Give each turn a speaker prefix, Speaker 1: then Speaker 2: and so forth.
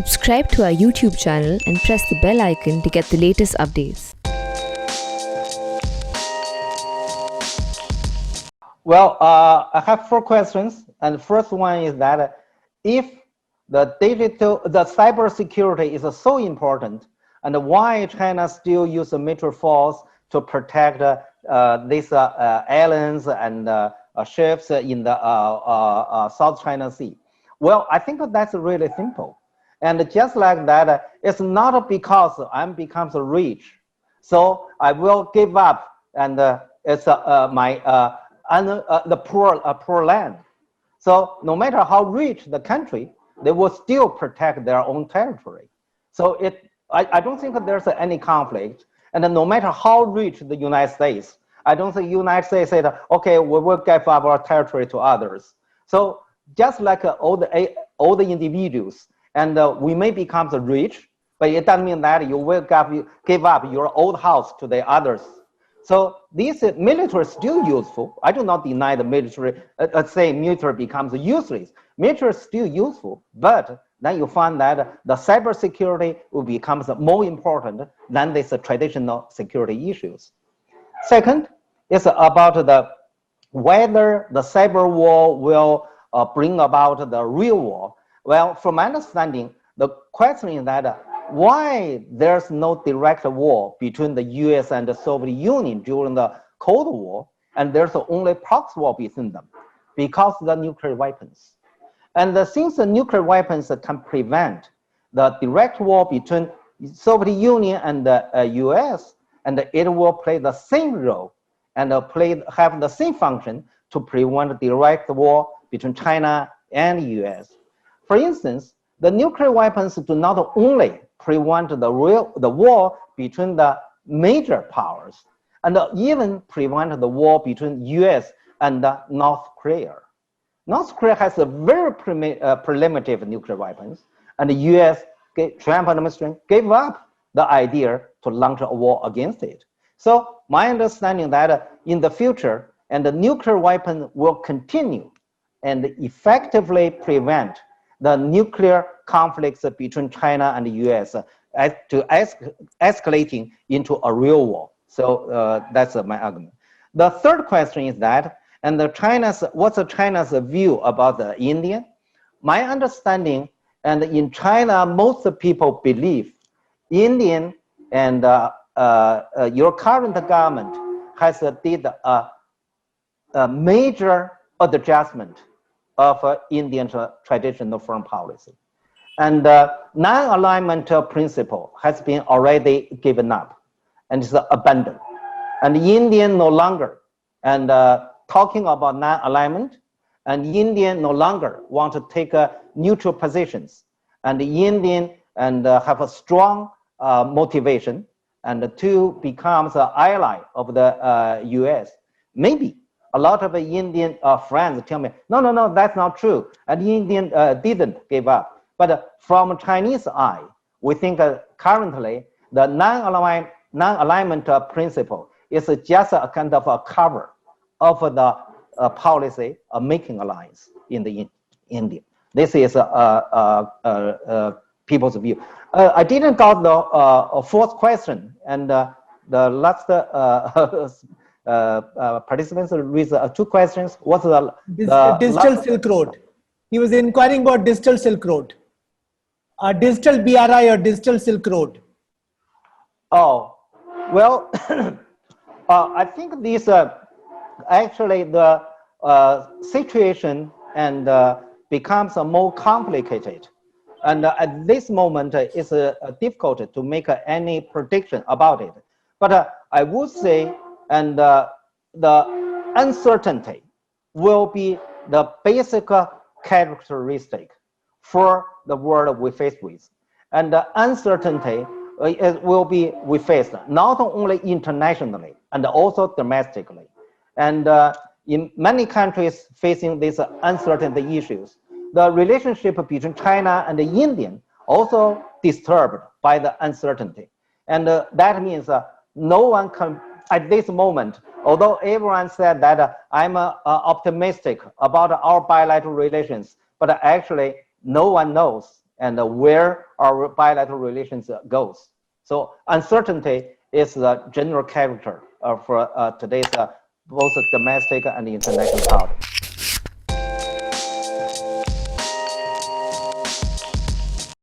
Speaker 1: Subscribe to our YouTube channel and press the bell icon to get the latest updates.
Speaker 2: Well, I have 4 questions, and the first one is that if the cyber security is so important, and why China still use military force to protect these islands and ships in the South China Sea? Well, I think that's really simple. And just like that, it's not because I'm becomes rich, so I will give up, and it's the poor land. So no matter how rich the country, they will still protect their own territory. So I don't think there's any conflict. And no matter how rich the United States, I don't think the United States said, okay, we will give up our territory to others. So just like all the individuals, and we may become rich, but it doesn't mean that you will give up your old house to the others. So this military is still useful. I do not deny the military, say military becomes useless. Military is still useful, but then you find that the cybersecurity will become more important than these traditional security issues. Second is about whether the cyber war will bring about the real war. Well, from my understanding, the question is that why there's no direct war between the US and the Soviet Union during the Cold War, and there's only proxy war between them, because of the nuclear weapons. And since the nuclear weapons can prevent the direct war between Soviet Union and the US, and it will play the same role and have the same function to prevent direct war between China and US. For instance, the nuclear weapons do not only prevent the war between the major powers, and even prevent the war between US and North Korea. North Korea has a very primitive nuclear weapons, and the US, Trump administration, gave up the idea to launch a war against it. So my understanding that in the future, and the nuclear weapon will continue and effectively prevent the nuclear conflicts between China and the US escalating into a real war. So that's my argument. The third question is that, and what's China's view about the India? My understanding, and in China, most people believe Indian and your current government has did a major adjustment of Indian traditional foreign policy. And non-alignment principle has been already given up and is abandoned. And Indian no longer, and talking about non-alignment, and Indian no longer want to take neutral positions. And the Indian have a strong motivation and to become the ally of the US. Maybe a lot of Indian friends tell me, no, that's not true. And Indian didn't give up. But from Chinese eye, we think currently the non-alignment principle is just a kind of a cover of the policy of making alliance in the India. This is people's view. I didn't got the fourth question, and the last participants raised 2 questions. What's the
Speaker 3: digital Silk Road? He was inquiring about digital Silk Road. Digital BRI or digital Silk Road?
Speaker 2: Oh, well, I think this actually the situation and becomes more complicated. And at this moment, it's difficult to make any prediction about it. But I would say, and the uncertainty will be the basic characteristic for the world we face with. And the uncertainty we face not only internationally and also domestically. And in many countries facing these uncertainty issues, the relationship between China and the Indian also disturbed by the uncertainty. And that means no one can, at this moment, although everyone said that I'm optimistic about our bilateral relations, but actually no one knows and where our bilateral relations goes. So uncertainty is the general character for today's both domestic and international politics.